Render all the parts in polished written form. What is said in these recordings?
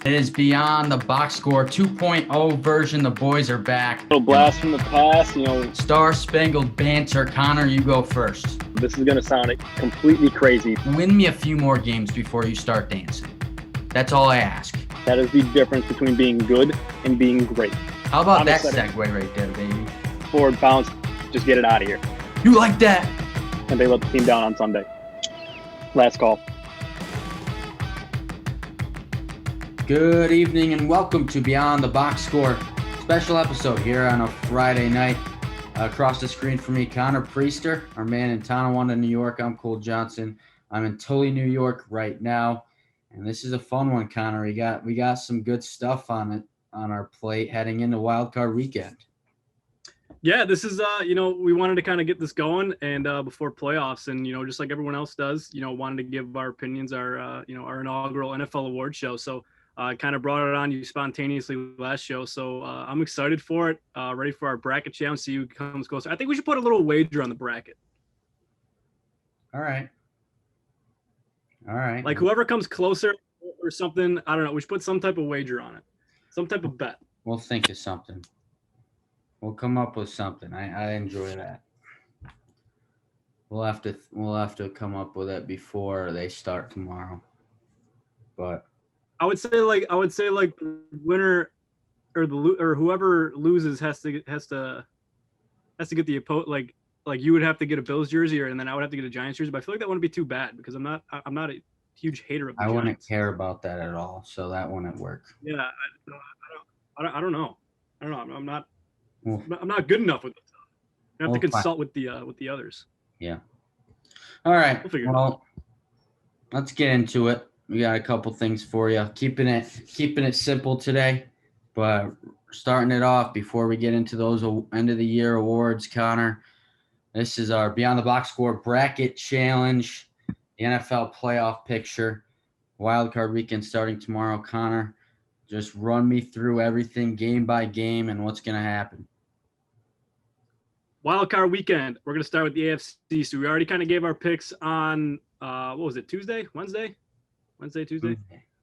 It is Beyond the Box Score 2.0 version. The boys are back. Little blast from the past, Star Spangled Banter. Connor, you go first. This is going to sound completely crazy. Win me a few more games before you start dancing. That's all I ask. That is the difference between being good and being great. How about that segue right there, baby? Forward bounce, just get it out of here. You like that? And they let the team down on Sunday. Last call. Good evening and welcome to Beyond the Box Score. Special episode here on a Friday night. Across the screen from me, Connor Priester, our man in Tonawanda, New York. I'm Cole Johnson. I'm in Tully, New York right now. And this is a fun one, Connor. We got some good stuff on our plate heading into Wild Card Weekend. Yeah, this is, we wanted to kind of get this going and before playoffs and, just like everyone else does, wanted to give our opinions, our inaugural NFL award show. So kind of brought it on you spontaneously last show. So I'm excited for it, ready for our bracket challenge, see who comes closer. I think we should put a little wager on the bracket. All right. Like whoever comes closer or something, I don't know. We should put some type of wager on it, some type of bet. We'll think of something. We'll come up with something. I enjoy that. We'll have to come up with it before they start tomorrow. But I would say like the winner or whoever loses has to get the like you would have to get a Bills jersey and then I would have to get a Giants jersey. But I feel like that wouldn't be too bad because I'm not a huge hater of the Giants. Wouldn't care about that at all, so that wouldn't work. Yeah, I don't know. I'm not good enough with it. I have to consult with the others. Yeah. All right. Well, let's get into it. We got a couple things for you. Keeping it simple today, but starting it off before we get into those end of the year awards, Connor. This is our Beyond the Box Score bracket challenge, the NFL playoff picture, Wild Card Weekend starting tomorrow. Connor, just run me through everything game by game and what's going to happen. Wild Card Weekend. We're going to start with the AFC. So we already kind of gave our picks on what was it? Tuesday? Tuesday?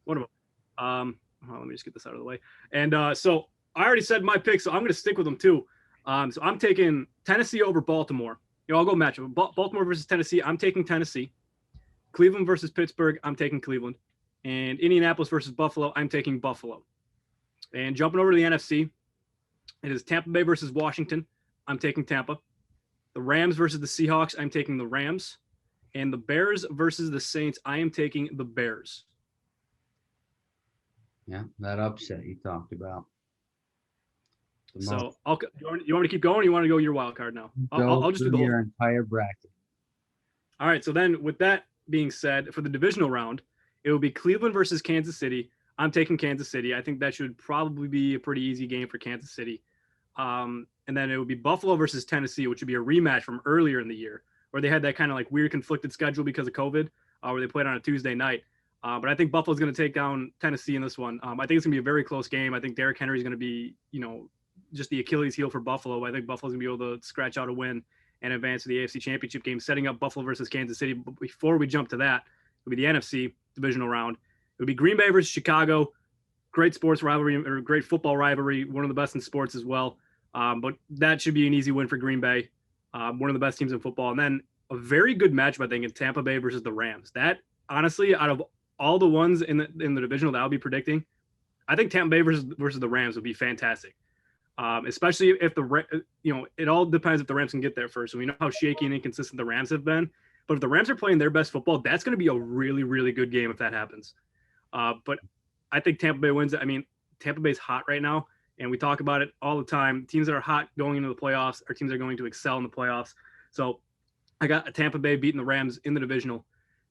One of them. Let me just get this out of the way. And so I already said my picks, so I'm going to stick with them too. So I'm taking Tennessee over Baltimore. I'll go matchup. Baltimore versus Tennessee. I'm taking Tennessee. Cleveland versus Pittsburgh. I'm taking Cleveland. And Indianapolis versus Buffalo. I'm taking Buffalo. And jumping over to the NFC, it is Tampa Bay versus Washington. I'm taking Tampa. The Rams versus the Seahawks. I'm taking the Rams. And the Bears versus the Saints, I am taking the Bears. Yeah, that upset you talked about. So, you want me to keep going or you want to go your wild card now? I'll just do the whole your entire bracket. All right, so then with that being said, for the divisional round, it will be Cleveland versus Kansas City. I'm taking Kansas City. I think that should probably be a pretty easy game for Kansas City. And then it would be Buffalo versus Tennessee, which would be a rematch from earlier in the year, where they had that kind of like weird conflicted schedule because of COVID, where they played on a Tuesday night. But I think Buffalo's going to take down Tennessee in this one. I think it's going to be a very close game. I think Derrick Henry is going to be, just the Achilles heel for Buffalo. I think Buffalo's going to be able to scratch out a win and advance to the AFC Championship game, setting up Buffalo versus Kansas City. But before we jump to that, it would be the NFC divisional round. It would be Green Bay versus Chicago. Great sports rivalry or great football rivalry, one of the best in sports as well. But that should be an easy win for Green Bay. One of the best teams in football. And then a very good matchup, I think, in Tampa Bay versus the Rams. That, honestly, out of all the ones in the divisional that I'll be predicting, I think Tampa Bay versus the Rams would be fantastic. Especially if it all depends if the Rams can get there first. So we know how shaky and inconsistent the Rams have been. But if the Rams are playing their best football, that's going to be a really, really good game if that happens. But I think Tampa Bay wins. I mean, Tampa Bay's hot right now. And we talk about it all the time. Teams that are hot going into the playoffs are teams that are going to excel in the playoffs. So I got Tampa Bay beating the Rams in the divisional.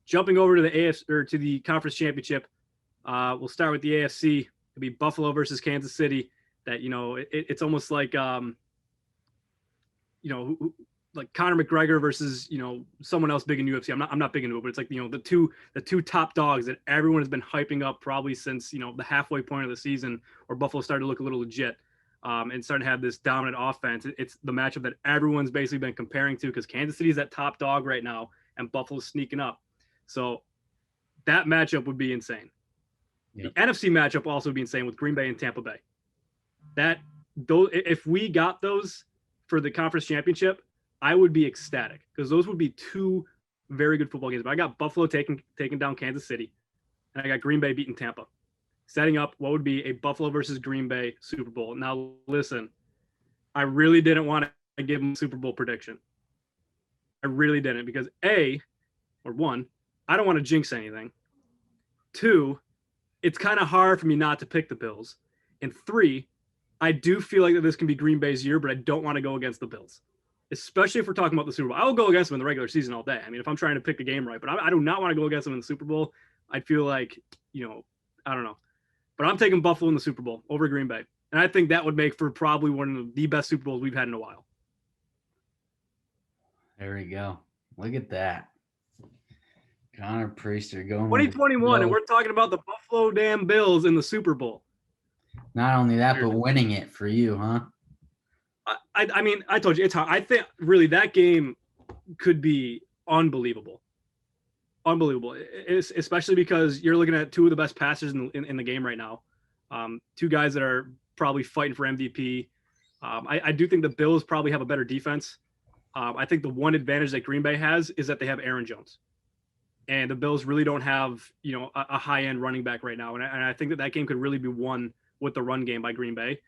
Jumping over to the AFC or to the conference championship, we'll start with the AFC. It'll be Buffalo versus Kansas City. That it's almost like like Conor McGregor versus someone else big in UFC. I'm not big into it, but it's like the two top dogs that everyone has been hyping up probably since the halfway point of the season, where Buffalo started to look a little legit and started to have this dominant offense. It's the matchup that everyone's basically been comparing to, because Kansas City is that top dog right now and Buffalo's sneaking up. So that matchup would be insane. The NFC matchup also would be insane with Green Bay and Tampa Bay. If we got those for the conference championship, I would be ecstatic because those would be two very good football games. But I got Buffalo taking down Kansas City, and I got Green Bay beating Tampa, setting up what would be a Buffalo versus Green Bay Super Bowl. Now, listen, I really didn't want to give them a Super Bowl prediction. I really didn't because one, I don't want to jinx anything. 2, it's kind of hard for me not to pick the Bills. And 3, I do feel like that this can be Green Bay's year, but I don't want to go against the Bills, especially if we're talking about the Super Bowl. I will go against them in the regular season all day. I mean, if I'm trying to pick a game right, but I do not want to go against them in the Super Bowl. I feel like, I don't know. But I'm taking Buffalo in the Super Bowl over Green Bay. And I think that would make for probably one of the best Super Bowls we've had in a while. There we go. Look at that. Connor Priester going 2021, and we're talking about the Buffalo damn Bills in the Super Bowl. Not only that, but winning it for you, huh? I mean, I told you it's hard. I think really that game could be unbelievable. Unbelievable, especially because you're looking at two of the best passers in the game right now. Two guys that are probably fighting for MVP. I do think the Bills probably have a better defense. I think the one advantage that Green Bay has is that they have Aaron Jones. And the Bills really don't have, a high-end running back right now. And I think that game could really be won with the run game by Green Bay.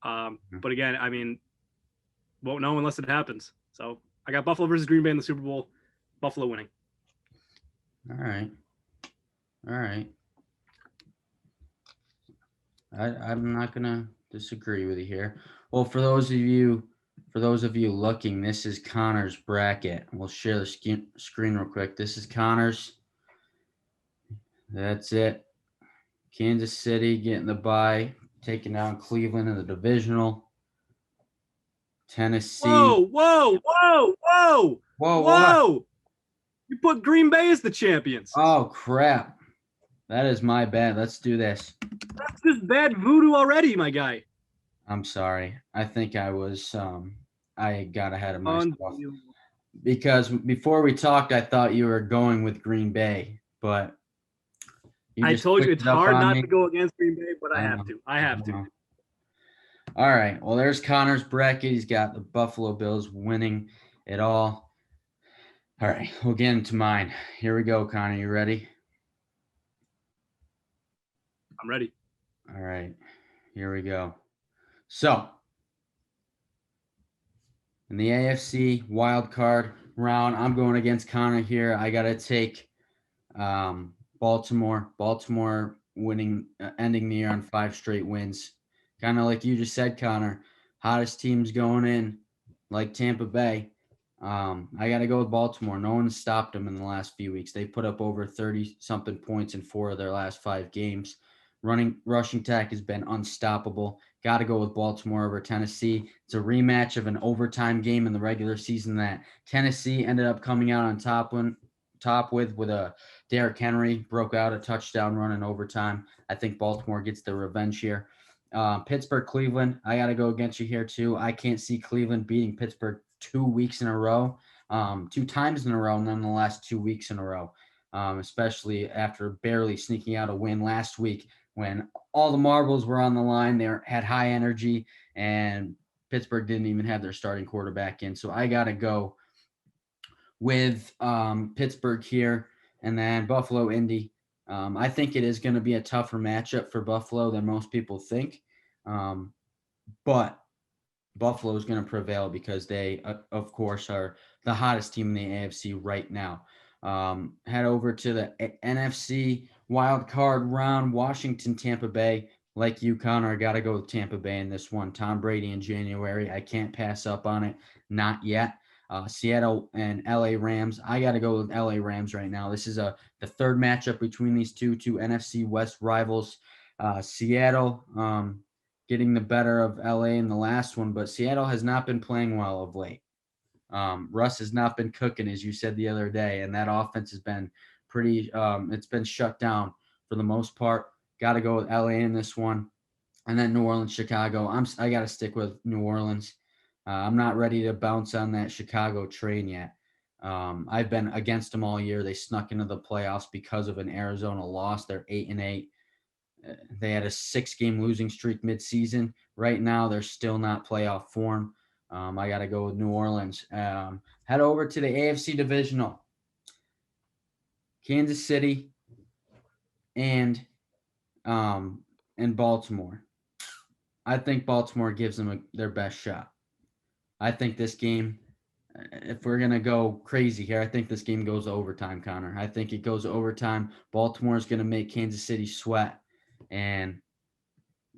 But again, I mean, won't know unless it happens. So I got Buffalo versus Green Bay in the Super Bowl. Buffalo winning. All right. I'm not going to disagree with you here. Well, for those of you looking, this is Connor's bracket. We'll share the screen real quick. This is Connor's. That's it. Kansas City getting the bye, taking down Cleveland in the divisional. Tennessee. Whoa! What? You put Green Bay as the champions. Oh, crap. That is my bad. Let's do this. That's just bad voodoo already, my guy. I'm sorry. I think I was I got ahead of myself. Because before we talked, I thought you were going with Green Bay, but I told you it's hard not to go against Green Bay, but I have to. All right. Well, there's Connor's bracket. He's got the Buffalo Bills winning it all. All right. We'll get into mine. Here we go, Connor. You ready? I'm ready. All right. Here we go. So, in the AFC wild card round, I'm going against Connor here. I got to take Baltimore. Baltimore winning, ending the year on 5 straight wins. Kind of like you just said, Connor. Hottest teams going in, like Tampa Bay. I got to go with Baltimore. No one stopped them in the last few weeks. They put up over 30-something points in 4 of their last 5 games. Rushing attack has been unstoppable. Got to go with Baltimore over Tennessee. It's a rematch of an overtime game in the regular season that Tennessee ended up coming out on top with a Derrick Henry broke out a touchdown run in overtime. I think Baltimore gets the revenge here. Pittsburgh, Cleveland. I got to go against you here too. I can't see Cleveland beating Pittsburgh 2 weeks in a row, 2 times in a row, nonetheless 2 weeks in a row, especially after barely sneaking out a win last week when all the marbles were on the line. They had high energy, and Pittsburgh didn't even have their starting quarterback in. So I got to go with Pittsburgh here, and then Buffalo, Indy. I think it is going to be a tougher matchup for Buffalo than most people think, but Buffalo is going to prevail because they, of course, are the hottest team in the AFC right now. Head over to the NFC wild card round, Washington, Tampa Bay. Like you, Connor, I got to go with Tampa Bay in this one. Tom Brady in January. I can't pass up on it. Not yet. Seattle and LA Rams. I got to go with LA Rams right now. This is the third matchup between these two NFC West rivals. Seattle getting the better of LA in the last one, but Seattle has not been playing well of late. Russ has not been cooking, as you said the other day, and that offense has been pretty it's been shut down for the most part. Got to go with LA in this one. And then New Orleans, Chicago. I got to stick with New Orleans. I'm not ready to bounce on that Chicago train yet. I've been against them all year. They snuck into the playoffs because of an Arizona loss. They're 8-8. They had a 6-game losing streak midseason. Right now, they're still not playoff form. I got to go with New Orleans. Head over to the AFC Divisional. Kansas City and Baltimore. I think Baltimore gives them their best shot. I think this game, if we're going to go crazy here, I think this game goes overtime, Connor. I think it goes overtime. Baltimore is going to make Kansas City sweat, and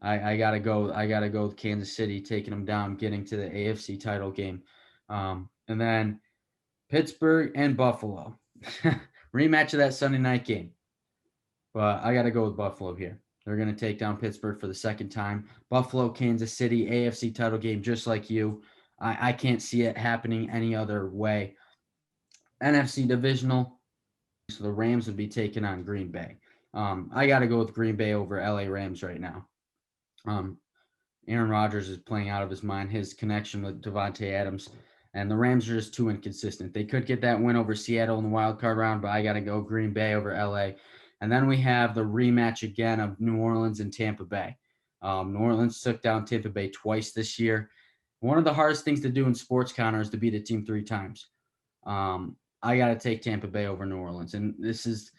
I gotta go. I gotta go with Kansas City, taking them down, getting to the AFC title game, and then Pittsburgh and Buffalo rematch of that Sunday night game. But I gotta go with Buffalo here. They're gonna take down Pittsburgh for the second time. Buffalo, Kansas City, AFC title game, just like you. I can't see it happening any other way. NFC divisional. So the Rams would be taking on Green Bay. I gotta go with Green Bay over LA Rams right now. Aaron Rodgers is playing out of his mind, his connection with Devontae Adams, and the Rams are just too inconsistent. They could get that win over Seattle in the wild card round, but I got to go Green Bay over LA. And then we have the rematch again of New Orleans and Tampa Bay. New Orleans took down Tampa Bay twice this year. One of the hardest things to do in sports, Connor, is to beat a team 3 times. I got to take Tampa Bay over New Orleans. And this is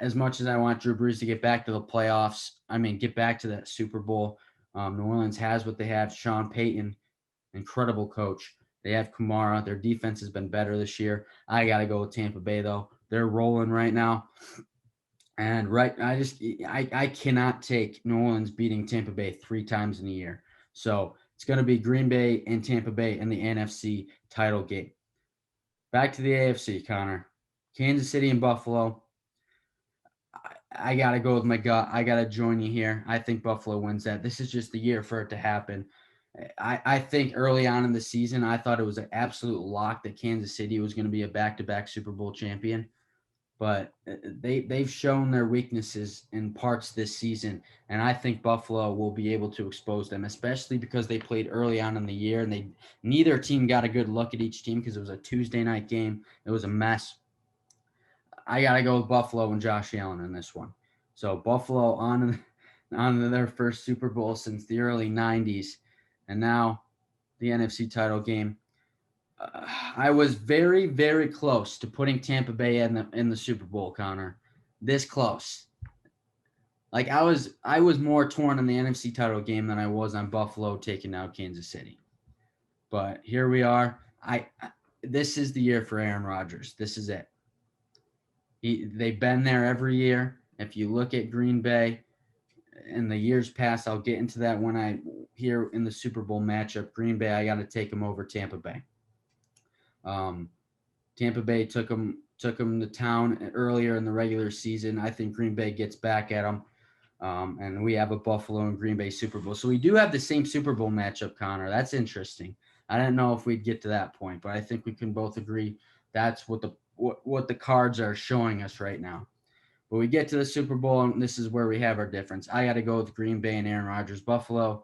as much as I want Drew Brees to get back to the playoffs, get back to that Super Bowl. New Orleans has what they have. Sean Payton, incredible coach. They have Kamara. Their defense has been better this year. I got to go with Tampa Bay, though. They're rolling right now. And I cannot take New Orleans beating Tampa Bay 3 times in a year. So it's going to be Green Bay and Tampa Bay in the NFC title game. Back to the AFC, Connor. Kansas City and Buffalo. I got to go with my gut. I got to join you here. I think Buffalo wins that. This is just the year for it to happen. I think early on in the season, I thought it was an absolute lock that Kansas City was going to be a back-to-back Super Bowl champion. But they've shown their weaknesses in parts this season, and I think Buffalo will be able to expose them, especially because they played early on in the year, and neither team got a good look at each team because it was a Tuesday night game. It was a mess. I got to go with Buffalo and Josh Allen in this one. So Buffalo on their first Super Bowl since the early 90s, and now the NFC title game. I was very, very close to putting Tampa Bay in the Super Bowl, Connor. This close. Like I was more torn on the NFC title game than I was on Buffalo taking out Kansas City. But here we are. This is the year for Aaron Rodgers. This is it. They've been there every year. If you look at Green Bay in the years past, I'll get into that when I hear in the Super Bowl matchup. Green Bay, I got to take them over Tampa Bay. Tampa Bay took them to town earlier in the regular season. I think Green Bay gets back at them. And we have a Buffalo and Green Bay Super Bowl. So we do have the same Super Bowl matchup, Connor. That's interesting. I didn't know if we'd get to that point, but I think we can both agree that's what the cards are showing us right now. But we get to the Super Bowl, and this is where we have our difference. I got to go with Green Bay and Aaron Rodgers. Buffalo,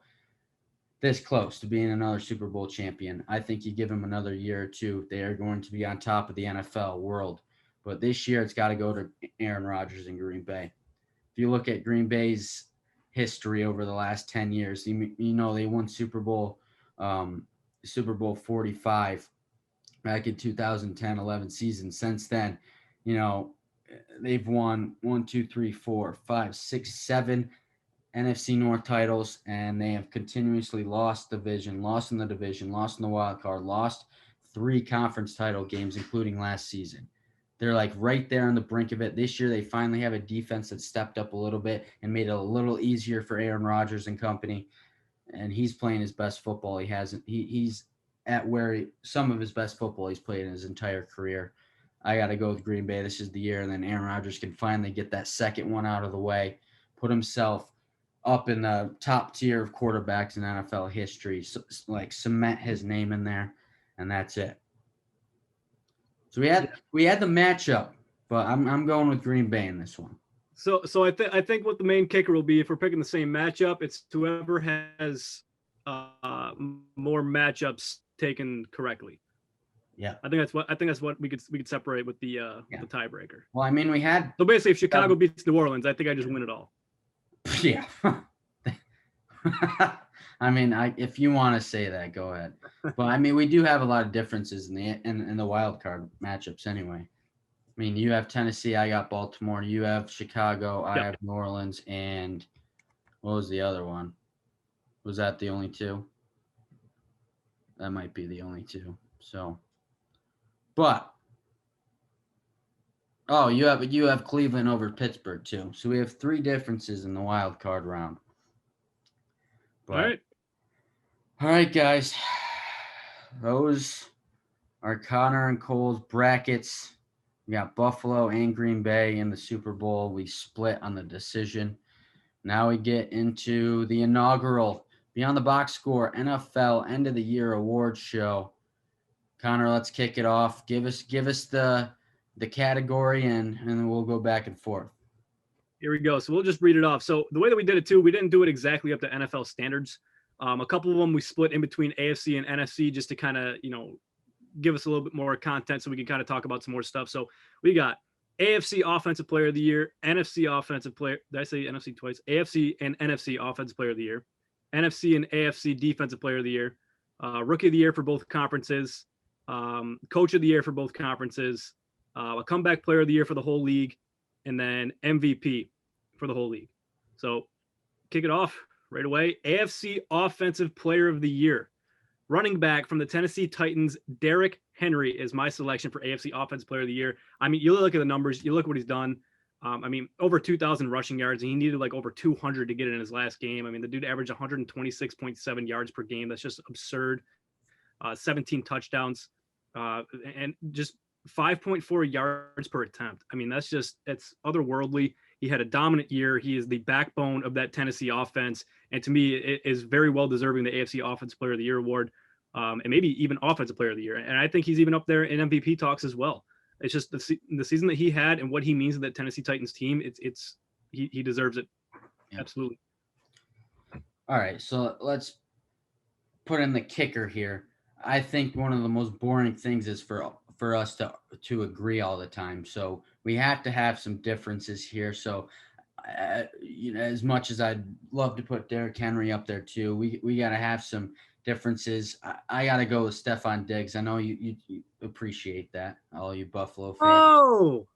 this close to being another Super Bowl champion. I think you give them another year or two, they are going to be on top of the NFL world. But this year, it's got to go to Aaron Rodgers and Green Bay. If you look at Green Bay's history over the last 10 years, you know they won Super Bowl 45 back in 2010-11 season. Since then, you know, they've won 1, 2, 3, 4, 5, 6, 7 NFC North titles, and they have continuously lost in the division, lost in the wild card, lost 3 conference title games, including last season. They're like right there on the brink of it. This year, they finally have a defense that stepped up a little bit and made it a little easier for Aaron Rodgers and company. And he's playing his best football. He's at where some of his best football he's played in his entire career. I got to go with Green Bay. This is the year, and then Aaron Rodgers can finally get that second one out of the way, put himself up in the top tier of quarterbacks in NFL history, like cement his name in there, and that's it. So we had the matchup, but I'm going with Green Bay in this one. So I think what the main kicker will be, if we're picking the same matchup, it's whoever has more matchups taken correctly. Yeah, I think that's what we could separate with the tiebreaker. Well, we had. So basically, if Chicago beats New Orleans, I think I just win it all. Yeah. I mean, if you want to say that, go ahead. But I mean, we do have a lot of differences in the wild card matchups anyway. I mean, you have Tennessee, I got Baltimore. You have Chicago, I have New Orleans, and what was the other one? Was that the only two? That might be the only two. So, but oh, you have Cleveland over Pittsburgh too. So we have 3 differences in the wild card round. But all right, guys. Those are Connor and Cole's brackets. We got Buffalo and Green Bay in the Super Bowl. We split on the decision. Now we get into the inaugural Beyond the Box Score NFL End of the Year Awards show. Connor, let's kick it off. Give us the category and then we'll go back and forth. Here we go. So we'll just read it off. So the way that we did it too, we didn't do it exactly up to NFL standards. A couple of them we split in between AFC and NFC just to kind of, give us a little bit more content so we can kind of talk about some more stuff. So we got AFC Offensive Player of the Year, NFC Offensive Player. Did I say NFC twice? AFC and NFC Offensive Player of the Year, NFC and AFC Defensive Player of the Year, Rookie of the Year for both conferences, Coach of the Year for both conferences, a Comeback Player of the Year for the whole league, and then MVP for the whole league. So kick it off right away. AFC Offensive Player of the Year. Running back from the Tennessee Titans, Derrick Henry is my selection for AFC Offensive Player of the Year. I mean, you look at the numbers, you look what he's done. I mean, over 2,000 rushing yards, and he needed like over 200 to get it in his last game. I mean, the dude averaged 126.7 yards per game. That's just absurd. 17 touchdowns, and just 5.4 yards per attempt. I mean, it's otherworldly. He had a dominant year. He is the backbone of that Tennessee offense. And to me, it is very well deserving the AFC Offensive Player of the Year award, and maybe even Offensive Player of the Year. And I think he's even up there in MVP talks as well. It's just the season that he had and what he means to that Tennessee Titans team. He deserves it. Yeah. Absolutely. All right, so let's put in the kicker here. I think one of the most boring things is for us to agree all the time. So we have to have some differences here. So, as much as I'd love to put Derrick Henry up there too, we got to have some differences. I got to go with Stephon Diggs. I know you appreciate that, all you Buffalo fans. Oh,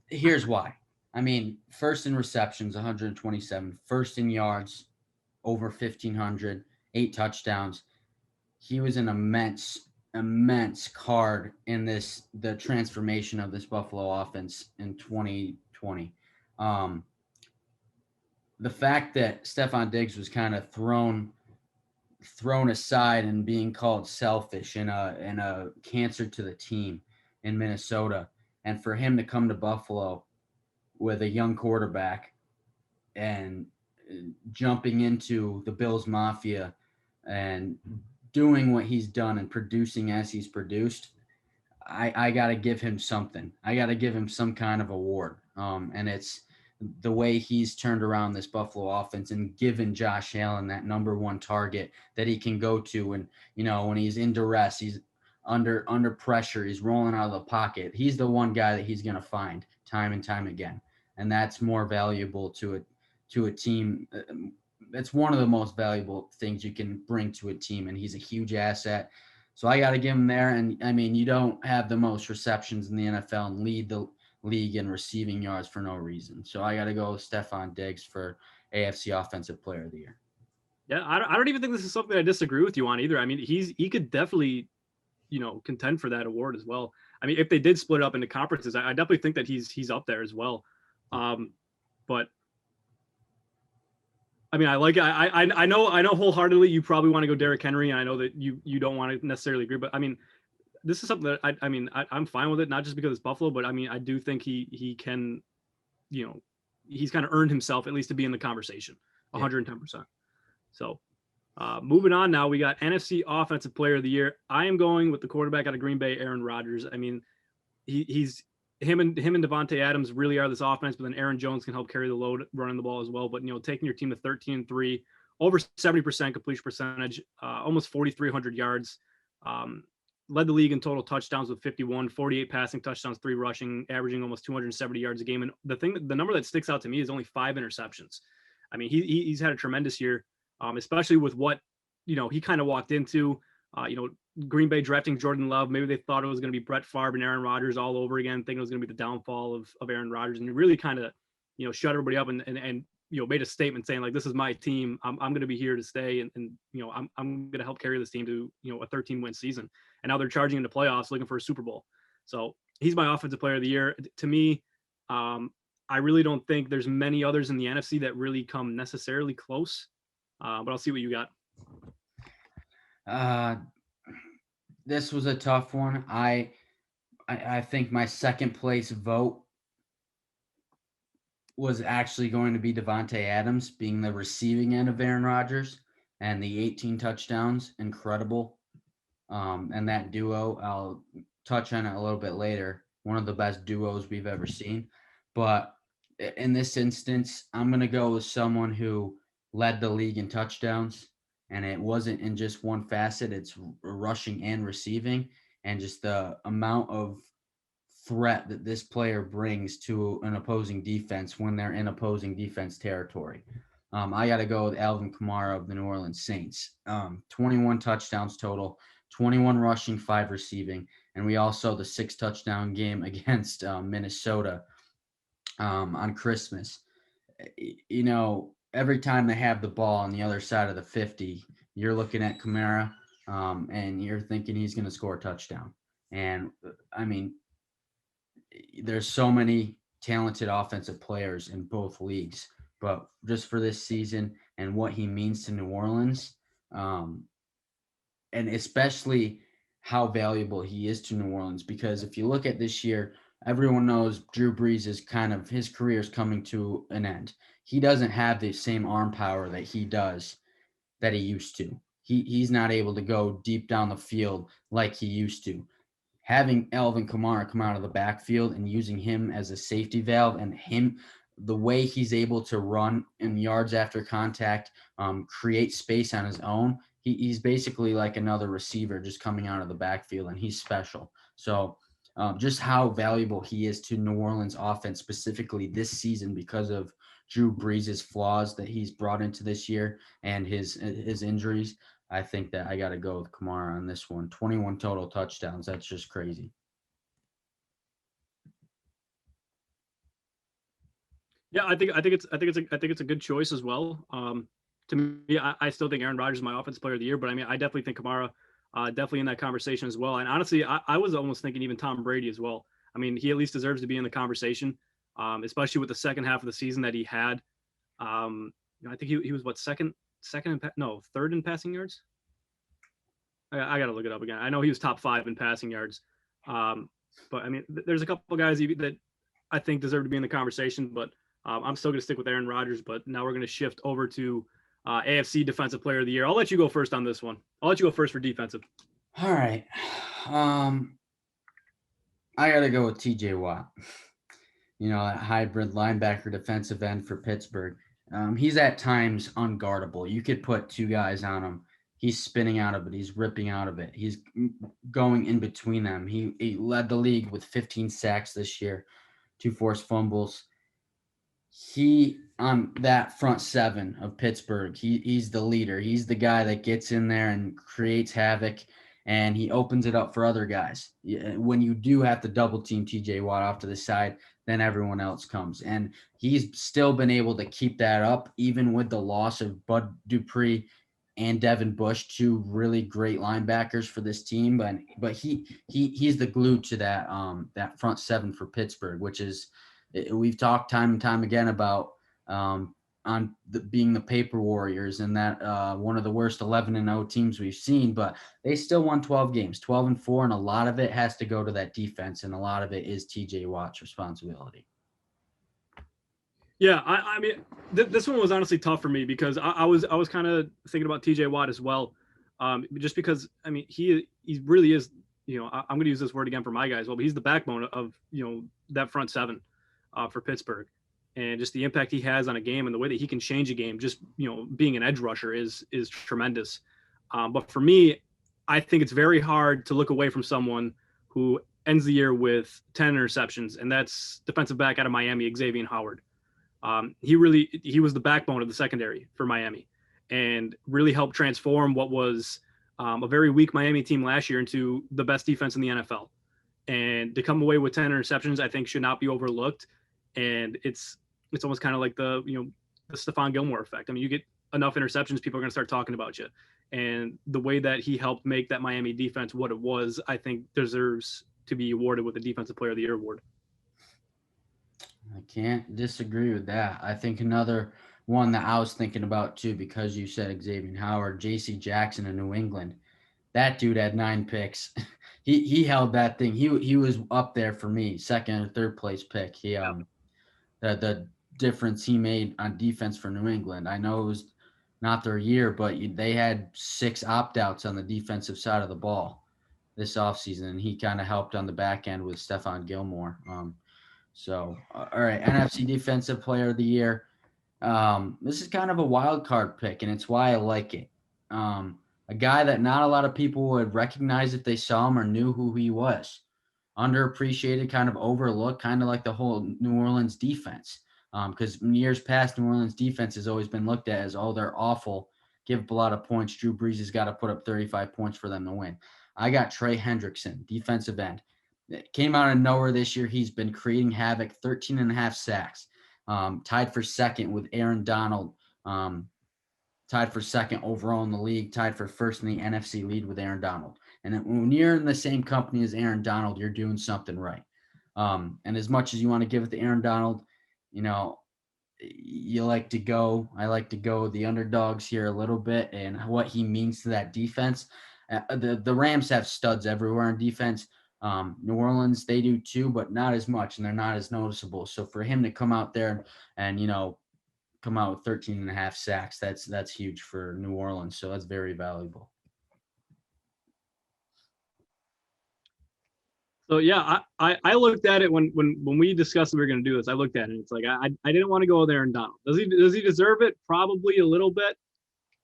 here's why. I mean, first in receptions, 127. First in yards, over 1,500. 8 touchdowns. He was an immense card in the transformation of this Buffalo offense in 2020. The fact that Stephon Diggs was kind of thrown aside and being called selfish and a cancer to the team in Minnesota, and for him to come to Buffalo with a young quarterback and jumping into the Bills Mafia and doing what he's done and producing as he's produced, I got to give him something. I got to give him some kind of award. And it's the way he's turned around this Buffalo offense and given Josh Allen that number 1 target that he can go to. And, when he's in duress, he's under pressure, he's rolling out of the pocket. He's the one guy that he's going to find time and time again. And that's more valuable to a team. It's one of the most valuable things you can bring to a team, and he's a huge asset. So I got to give him there. And I mean, you don't have the most receptions in the NFL and lead the league in receiving yards for no reason. So I got to go with Stephon Diggs for AFC Offensive Player of the Year. Yeah, I don't even think this is something I disagree with you on either. I mean, he could definitely, contend for that award as well. I mean, if they did split up into conferences, I definitely think that he's up there as well. But I mean, I know wholeheartedly you probably want to go Derrick Henry, and I know that you don't want to necessarily agree, but I mean, this is something that I'm fine with it, not just because it's Buffalo, but I mean, I do think he can, he's kind of earned himself at least to be in the conversation, 110%. So moving on now, we got NFC Offensive Player of the Year. I am going with the quarterback out of Green Bay, Aaron Rodgers. I mean, he's him and Devontae Adams really are this offense, but then Aaron Jones can help carry the load running the ball as well. But, taking your team to 13-3, over 70% completion percentage, almost 4,300 yards, led the league in total touchdowns with 51, 48 passing touchdowns, 3 rushing, averaging almost 270 yards a game. And the number that sticks out to me is only 5 interceptions. I mean, he's had a tremendous year, especially with what, he kind of walked into, Green Bay drafting Jordan Love. Maybe they thought it was going to be Brett Favre and Aaron Rodgers all over again, thinking it was going to be the downfall of Aaron Rodgers. And he really kind of, shut everybody up and made a statement saying, like, this is my team. I'm going to be here to stay. And I'm going to help carry this team to, a 13-win season. And now they're charging into playoffs looking for a Super Bowl. So he's my offensive player of the year. To me, I really don't think there's many others in the NFC that really come necessarily close. But I'll see what you got. This was a tough one. I think my second place vote was actually going to be Devontae Adams, being the receiving end of Aaron Rodgers, and the 18 touchdowns, incredible. And that duo, I'll touch on it a little bit later, one of the best duos we've ever seen. But in this instance, I'm going to go with someone who led the league in touchdowns, and it wasn't in just one facet. It's rushing and receiving, and just the amount of threat that this player brings to an opposing defense when they're in opposing defense territory. I got to go with Alvin Kamara of the New Orleans Saints. 21 touchdowns total, 21 rushing, 5 receiving. And we also the 6 touchdown game against Minnesota on Christmas. Every time they have the ball on the other side of the 50, you're looking at Kamara and you're thinking he's going to score a touchdown. And I mean, there's so many talented offensive players in both leagues, but just for this season and what he means to New Orleans, and especially how valuable he is to New Orleans, because if you look at this year, everyone knows Drew Brees is his career is coming to an end. He doesn't have the same arm power that he used to. He's not able to go deep down the field like he used to. Having Alvin Kamara come out of the backfield and using him as a safety valve, and the way he's able to run in yards after contact, create space on his own, he's basically like another receiver just coming out of the backfield, and he's special. So just how valuable he is to New Orleans offense, specifically this season, because of Drew Brees' flaws that he's brought into this year and his injuries. I think that I got to go with Kamara on this one. 21 total touchdowns. That's just crazy. Yeah, I think it's a good choice as well. To me, I still think Aaron Rodgers is my offensive player of the year, but I mean, I definitely think Kamara definitely in that conversation as well. And honestly, I was almost thinking even Tom Brady as well. I mean, he at least deserves to be in the conversation, especially with the second half of the season that he had. I think he was what, third in passing yards. I got to look it up again. I know he was top 5 in passing yards. But I mean, there's a couple of guys that I think deserve to be in the conversation, but I'm still going to stick with Aaron Rodgers. But now we're going to shift over to AFC Defensive Player of the Year. I'll let you go first on this one. I'll let you go first for defensive. All right. I got to go with TJ Watt. That hybrid linebacker defensive end for Pittsburgh. He's at times unguardable. You could put 2 guys on him. He's spinning out of it. He's ripping out of it. He's going in between them. He led the league with 15 sacks this year, 2 forced fumbles. He, on that front 7 of Pittsburgh, he's the leader. He's the guy that gets in there and creates havoc, and he opens it up for other guys. When you do have to double team TJ Watt off to the side, then everyone else comes. And he's still been able to keep that up, even with the loss of Bud Dupree and Devin Bush, 2 really great linebackers for this team. But he's the glue to that front 7 for Pittsburgh, which is, we've talked time and time again about being the paper warriors, and that one of the worst 11-0 teams we've seen, but they still won 12 games, 12-4, and a lot of it has to go to that defense, and a lot of it is TJ Watt's responsibility. Yeah, I mean, this one was honestly tough for me because I was kind of thinking about TJ Watt as well, just because, I mean, he really is, I'm going to use this word again for my guys, well, but he's the backbone of that front 7 for Pittsburgh. And just the impact he has on a game and the way that he can change a game, just, being an edge rusher is tremendous. But for me, I think it's very hard to look away from someone who ends the year with 10 interceptions, and that's defensive back out of Miami, Xavier Howard. He was the backbone of the secondary for Miami, and really helped transform what was a very weak Miami team last year into the best defense in the NFL. And to come away with 10 interceptions, I think should not be overlooked. And it's almost kind of like the Stephon Gilmore effect. I mean, you get enough interceptions, people are going to start talking about you. And the way that he helped make that Miami defense what it was, I think deserves to be awarded with the Defensive Player of the Year award. I can't disagree with that. I think another one that I was thinking about too, because you said Xavier Howard, J.C. Jackson in New England. That dude had 9 picks. He held that thing. He was up there for me, second or third place pick. The difference he made on defense for New England. I know it was not their year, but they had 6 opt-outs on the defensive side of the ball this offseason, and he kind of helped on the back end with Stephon Gilmore. So, all right, NFC Defensive Player of the Year. This is kind of a wild card pick, and it's why I like it. A guy that not a lot of people would recognize if they saw him or knew who he was. Underappreciated, kind of overlooked, kind of like the whole New Orleans defense. Because in years past, New Orleans defense has always been looked at as, oh, they're awful, give up a lot of points. Drew Brees has got to put up 35 points for them to win. I got Trey Hendrickson, defensive end. It came out of nowhere this year. He's been creating havoc, 13 and a half sacks, tied for second with Aaron Donald, tied for second overall in the league, tied for first in the NFC lead with Aaron Donald. And when you're in the same company as Aaron Donald, you're doing something right. And as much as you want to give it to Aaron Donald, I like to go the underdogs here a little bit and what he means to that defense. The Rams have studs everywhere in defense. New Orleans, they do too, but not as much, and they're not as noticeable. So for him to come out there and come out with 13 and a half sacks, that's huge for New Orleans. So that's very valuable. So yeah, I looked at it when we discussed we were going to do this. I looked at it. And it's like I didn't want to go there and Donald. Does he deserve it? Probably a little bit.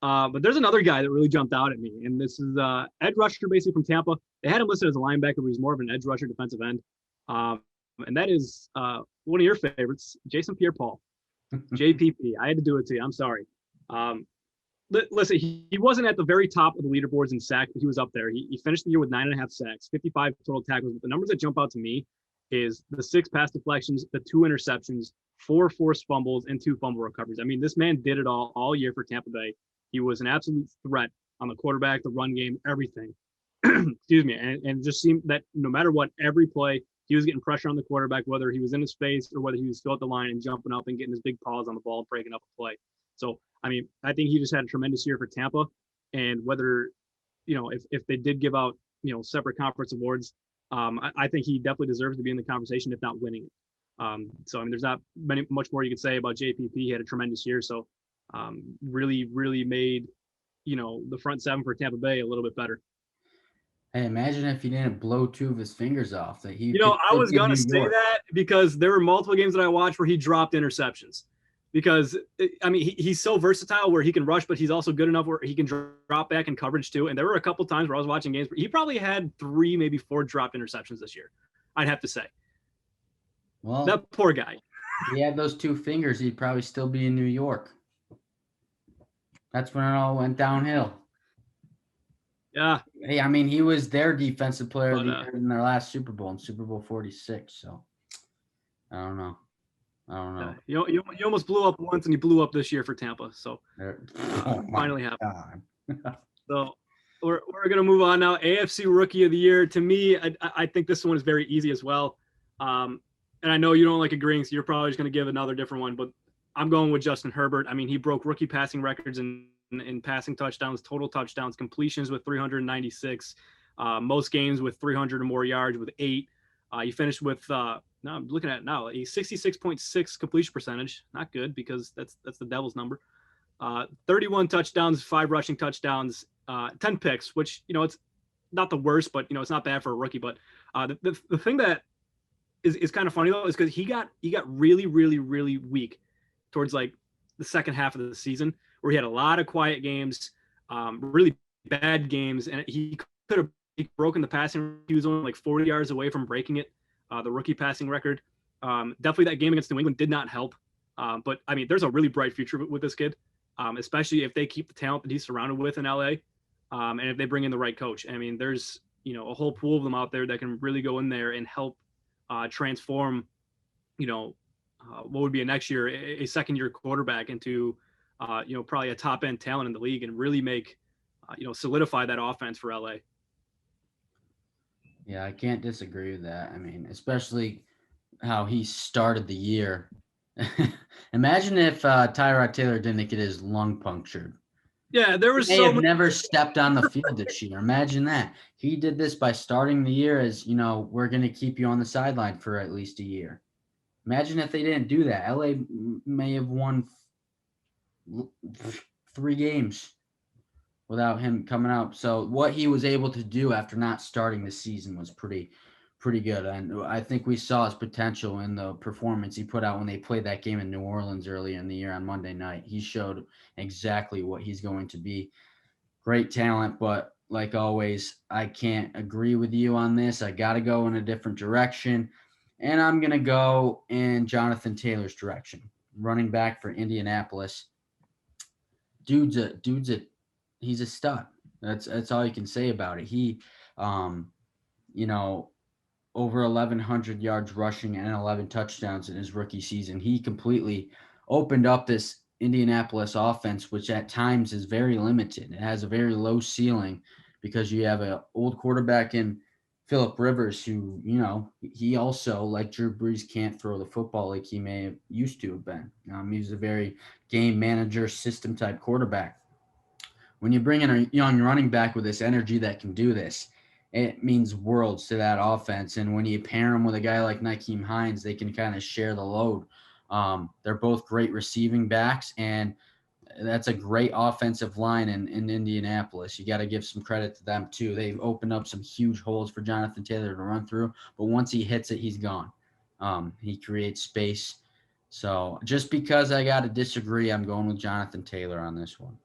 But there's another guy that really jumped out at me, and this is edge rusher, basically from Tampa. They had him listed as a linebacker, but he's more of an edge rusher, defensive end. And that is one of your favorites, Jason Pierre-Paul, JPP. I had to do it to you. I'm sorry. Listen, he wasn't at the very top of the leaderboards in sacks, but he was up there. He finished the year with 9.5 sacks, 55 total tackles. But the numbers that jump out to me is the 6 pass deflections, the 2 interceptions, 4 forced fumbles, and 2 fumble recoveries. I mean, this man did it all year for Tampa Bay. He was an absolute threat on the quarterback, the run game, everything. Excuse me. And just seemed that no matter what, every play, he was getting pressure on the quarterback, whether he was in his face or whether he was still at the line and jumping up and getting his big paws on the ball and breaking up a play. So, I mean, I think he just had a tremendous year for Tampa. And whether, if they did give out, separate conference awards, I think he definitely deserves to be in the conversation, if not winning it. So, I mean, there's not much more you could say about JPP. He had a tremendous year. So, really, really made, the front 7 for Tampa Bay a little bit better. Hey, imagine if he didn't blow 2 of his fingers off. That he. I was going to say that because there were multiple games that I watched where he dropped interceptions. Because, I mean, he's so versatile where he can rush, but he's also good enough where he can drop back in coverage too. And there were a couple times where I was watching games where he probably had 3, maybe 4 dropped interceptions this year, I'd have to say. Well, that poor guy. If he had those 2 fingers, he'd probably still be in New York. That's when it all went downhill. Yeah. Hey, I mean, he was their defensive player of the year in their last Super Bowl, in Super Bowl 46. So, I don't know. Yeah, you almost blew up once, and you blew up this year for Tampa. So, finally happened. So, we're going to move on now. AFC Rookie of the Year. To me, I think this one is very easy as well. And I know you don't like agreeing, so you're probably just going to give another different one. But I'm going with Justin Herbert. I mean, he broke rookie passing records in passing touchdowns, total touchdowns, completions with 396, most games with 300 or more yards with 8. He finished with now I'm looking at it now, a 66.6 completion percentage. Not good because that's the devil's number. 31 touchdowns, 5 rushing touchdowns, 10 picks, which, it's not the worst, but, it's not bad for a rookie. But the thing that is kind of funny, though, is because he got really, really, really weak towards like the second half of the season, where he had a lot of quiet games, really bad games, and he could have broken the passing. He was only like 40 yards away from breaking it, the rookie passing record. Definitely that game against New England did not help. But I mean, there's a really bright future with this kid, especially if they keep the talent that he's surrounded with in LA, and if they bring in the right coach. I mean, there's a whole pool of them out there that can really go in there and help transform, what would be a next year, a second-year quarterback into, probably a top-end talent in the league and really make, solidify that offense for LA. Yeah, I can't disagree with that. I mean, especially how he started the year. Imagine if Tyrod Taylor didn't get his lung punctured. Yeah, there was He may have never stepped on the field this year. Imagine that. He did this by starting the year as, we're going to keep you on the sideline for at least a year. Imagine if they didn't do that. LA may have won 3 games without him coming out. So what he was able to do after not starting the season was pretty good. And I think we saw his potential in the performance he put out when they played that game in New Orleans earlier in the year on Monday night. He showed exactly what he's going to be. Great talent, but like always, I can't agree with you on this. I got to go in a different direction. And I'm going to go in Jonathan Taylor's direction. Running back for Indianapolis. He's a stud. That's all you can say about it. He, over 1,100 yards rushing and 11 touchdowns in his rookie season. He completely opened up this Indianapolis offense, which at times is very limited. It has a very low ceiling because you have an old quarterback in Phillip Rivers who, he also, like Drew Brees, can't throw the football like he may have used to have been. He's a very game manager system type quarterback. When you bring in a young running back with this energy that can do this, it means worlds to that offense. And when you pair him with a guy like Nyheim Hines, they can kind of share the load. They're both great receiving backs, and that's a great offensive line in Indianapolis. You got to give some credit to them too. They've opened up some huge holes for Jonathan Taylor to run through, but once he hits it, he's gone. He creates space. So just because I got to disagree, I'm going with Jonathan Taylor on this one.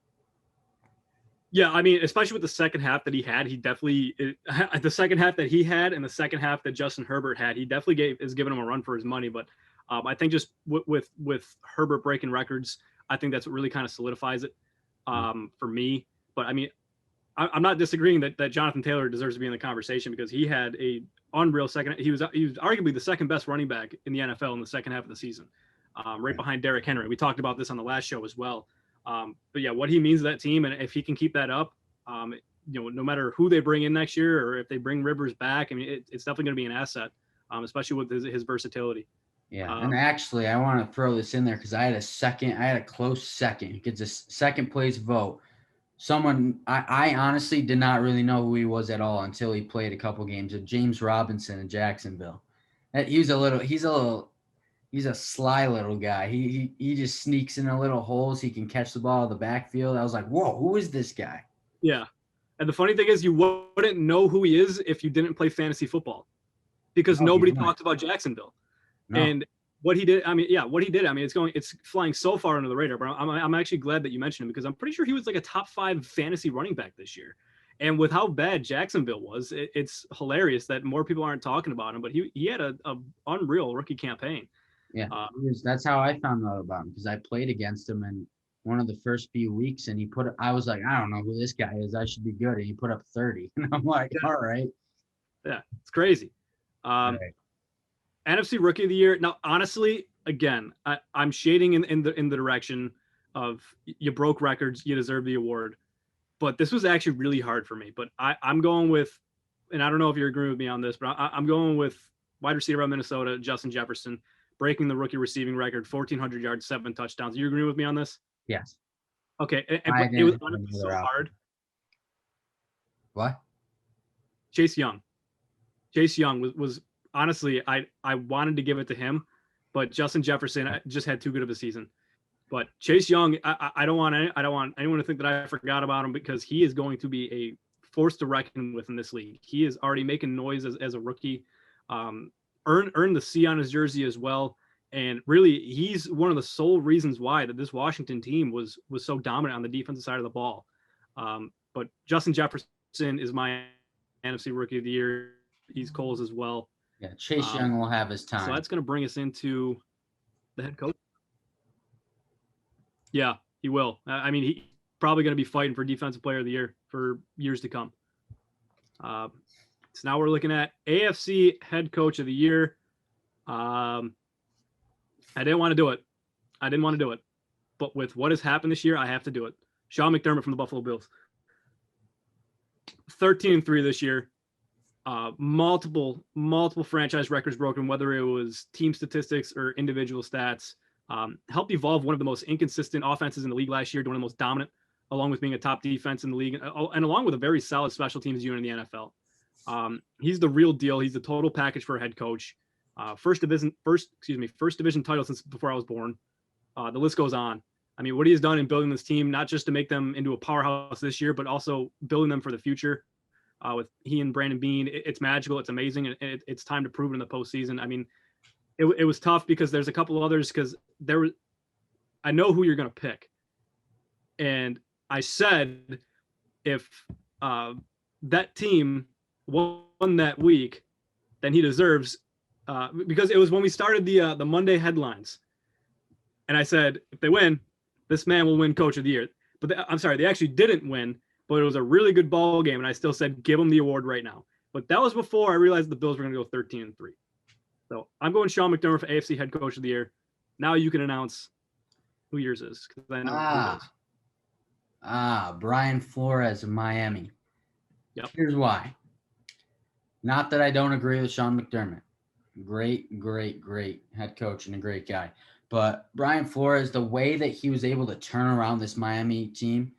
Yeah, I mean, especially with the second half that he had, the second half that he had and the second half that Justin Herbert had, he definitely is giving him a run for his money. But I think just with Herbert breaking records, I think that's what really kind of solidifies it for me. But I mean, I'm not disagreeing that Jonathan Taylor deserves to be in the conversation because he had a unreal second. He was arguably the second best running back in the NFL in the second half of the season, right behind Derrick Henry. We talked about this on the last show as well. But yeah, what he means to that team, and if he can keep that up, no matter who they bring in next year or if they bring Rivers back, I mean, it's definitely going to be an asset, especially with his versatility. Yeah, and actually, I want to throw this in there because I had a close second. He gets a second place vote. Someone I honestly did not really know who he was at all until he played a couple games of James Robinson in Jacksonville. He's a sly little guy. He just sneaks in the little holes. He can catch the ball in the backfield. I was like, whoa, who is this guy? Yeah. And the funny thing is you wouldn't know who he is if you didn't play fantasy football because nobody talked about Jacksonville. No. And what he did, it's flying so far under the radar, but I'm actually glad that you mentioned him because I'm pretty sure he was like a top 5 fantasy running back this year. And with how bad Jacksonville was, it's hilarious that more people aren't talking about him, but he had a unreal rookie campaign. Yeah, that's how I found out about him because I played against him in one of the first few weeks, and I was like, I don't know who this guy is. I should be good, and he put up 30, and I'm like, all right. Yeah, it's crazy. Right. NFC Rookie of the Year. Now, honestly, again, I'm shading in the direction of you broke records, you deserve the award, but this was actually really hard for me. But I'm going with, and I don't know if you're agreeing with me on this, but I'm going with wide receiver of Minnesota, Justin Jefferson. Breaking the rookie receiving record, 1,400 yards, 7 touchdowns. You agree with me on this? Yes. Okay. But it was honestly so hard. What? Chase Young was honestly, I wanted to give it to him, but Justin Jefferson just had too good of a season. But Chase Young, I don't want anyone to think that I forgot about him because he is going to be a force to reckon with in this league. He is already making noise as a rookie. Earned the C on his jersey as well. And really, he's one of the sole reasons why that this Washington team was so dominant on the defensive side of the ball. But Justin Jefferson is my NFC Rookie of the Year. He's Cole's as well. Yeah, Chase Young will have his time. So that's going to bring us into the head coach. Yeah, he will. I mean, he's probably going to be fighting for Defensive Player of the Year for years to come. So now we're looking at AFC Head Coach of the Year. I didn't want to do it. But with what has happened this year, I have to do it. Sean McDermott from the Buffalo Bills. 13-3 this year. Multiple franchise records broken, whether it was team statistics or individual stats. Helped evolve one of the most inconsistent offenses in the league last year, one of the most dominant, along with being a top defense in the league, and along with a very solid special teams unit in the NFL. He's the real deal. He's the total package for a head coach. First division title since before I was born. The list goes on. I mean, what he has done in building this team, not just to make them into a powerhouse this year, but also building them for the future. With he and Brandon Beane, it's magical. It's amazing. And it's time to prove it in the postseason. I mean, it was tough because there's a couple of others because I know who you're going to pick. And I said, if that team won that week, then he deserves, because it was when we started the Monday headlines. And I said, if they win, this man will win Coach of the Year. But I'm sorry, they actually didn't win, but it was a really good ball game. And I still said, give him the award right now. But that was before I realized the Bills were going to go 13-3. So I'm going Sean McDermott for AFC Head Coach of the Year. Now you can announce who yours is. I know who it is. Brian Flores of Miami. Yep. Here's why. Not that I don't agree with Sean McDermott. Great head coach and a great guy. But Brian Flores, the way that he was able to turn around this Miami team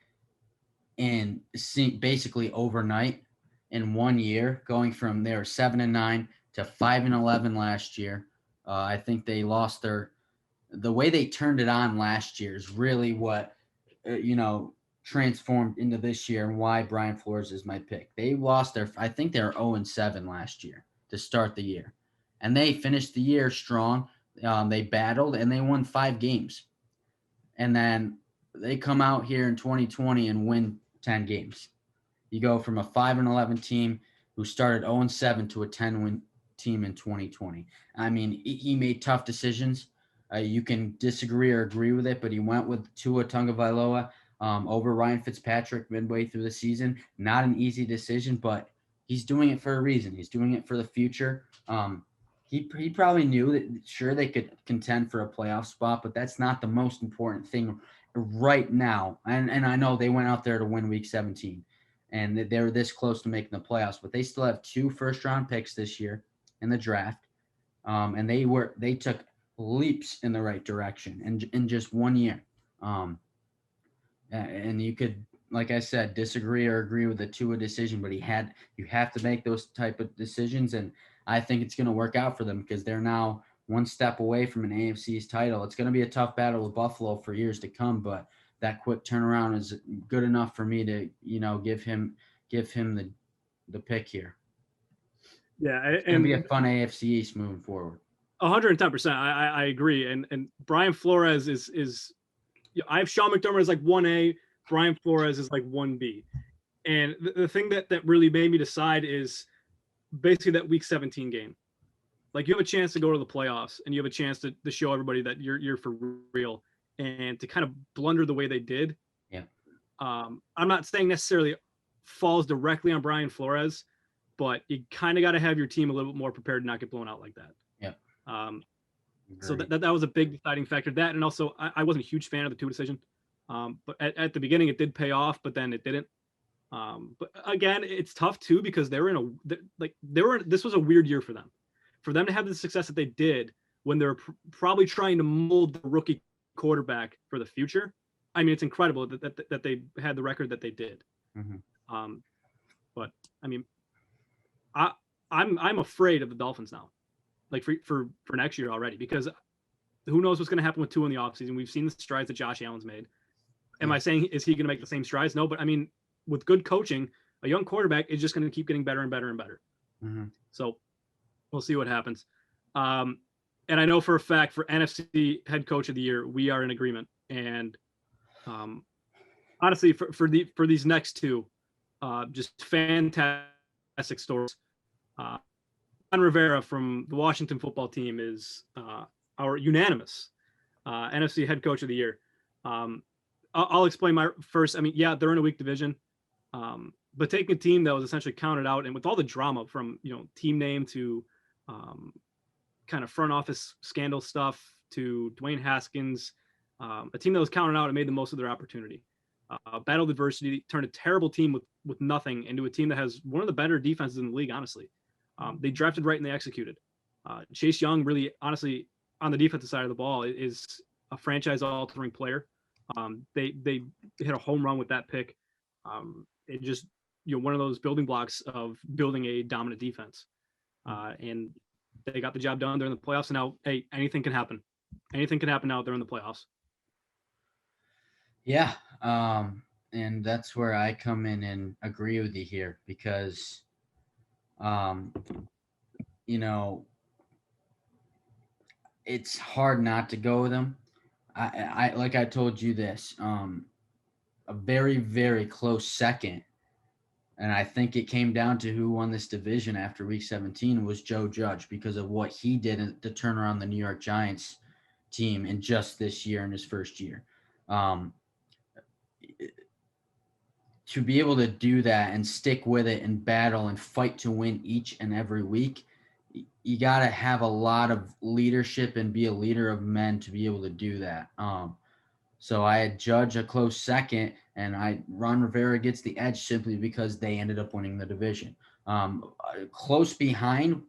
and basically overnight in 1 year, going from they were 7-9 to 5-11 last year. I think they lost the way they turned it on last year is really what, transformed into this year and why Brian Flores is my pick. They lost I think they were 0-7 last year to start the year. And they finished the year strong. They battled and they won 5 games. And then they come out here in 2020 and win 10 games. You go from a 5-11 team who started 0-7 to a 10-win team in 2020. I mean, he made tough decisions. You can disagree or agree with it, but he went with Tua Tagovailoa over Ryan Fitzpatrick midway through the season. Not an easy decision, but he's doing it for a reason. He's doing it for the future. He probably knew that, sure, they could contend for a playoff spot, but that's not the most important thing right now. And I know they went out there to win Week 17, and they were this close to making the playoffs, but they still have 2 first-round picks this year in the draft, and they took leaps in the right direction in just 1 year. And you could, like I said, disagree or agree with the Tua decision, but you have to make those type of decisions, and I think it's going to work out for them because they're now one step away from an AFC's title. It's going to be a tough battle with Buffalo for years to come, but that quick turnaround is good enough for me to, give him the pick here. Yeah, it's going to be a fun AFC East moving forward. 110%. I agree. And Brian Flores is I have Sean McDermott as like 1A, Brian Flores is like 1B. And the thing that really made me decide is basically that Week 17 game. Like, you have a chance to go to the playoffs and you have a chance to show everybody that you're for real, and to kind of blunder the way they did. Yeah. I'm not saying necessarily falls directly on Brian Flores, but you kind of got to have your team a little bit more prepared to not get blown out like that. Yeah. So that was a big deciding factor. That, and also I wasn't a huge fan of the Tua decision. But at the beginning it did pay off, but then it didn't. But again, it's tough too because this was a weird year for them. For them to have the success that they did when they're probably trying to mold the rookie quarterback for the future. I mean, it's incredible that they had the record that they did. Mm-hmm. But I mean, I'm afraid of the Dolphins now, like for next year already, because who knows what's going to happen with Tua in the offseason. We've seen the strides that Josh Allen's made. Am I saying, is he going to make the same strides? No, but I mean, with good coaching, a young quarterback is just going to keep getting better and better and better. Mm-hmm. So we'll see what happens. And I know for a fact for NFC Head Coach of the Year, we are in agreement. And honestly, for these next two, just fantastic stories. Ron Rivera from the Washington football team is our unanimous NFC Head Coach of the Year. I'll explain my first. I mean, yeah, they're in a weak division, but taking a team that was essentially counted out, and with all the drama from team name to kind of front office scandal stuff to Dwayne Haskins, a team that was counted out and made the most of their opportunity. Battled adversity, turned a terrible team with nothing into a team that has one of the better defenses in the league, honestly. They drafted right and they executed. Chase Young, really, honestly, on the defensive side of the ball, is a franchise-altering player. They hit a home run with that pick. It just one of those building blocks of building a dominant defense. And they got the job done. They're in the playoffs, and now, hey, anything can happen. Anything can happen now. They're in the playoffs. Yeah, and that's where I come in and agree with you here because, it's hard not to go with them. I like I told you this, a very, very close second, and I think it came down to who won this division after Week 17 was Joe Judge because of what he did to turn around the New York Giants team in just this year in his first year. To be able to do that and stick with it and battle and fight to win each and every week, you got to have a lot of leadership and be a leader of men to be able to do that. So I had Judge a close second, and Ron Rivera gets the edge simply because they ended up winning the division. Close behind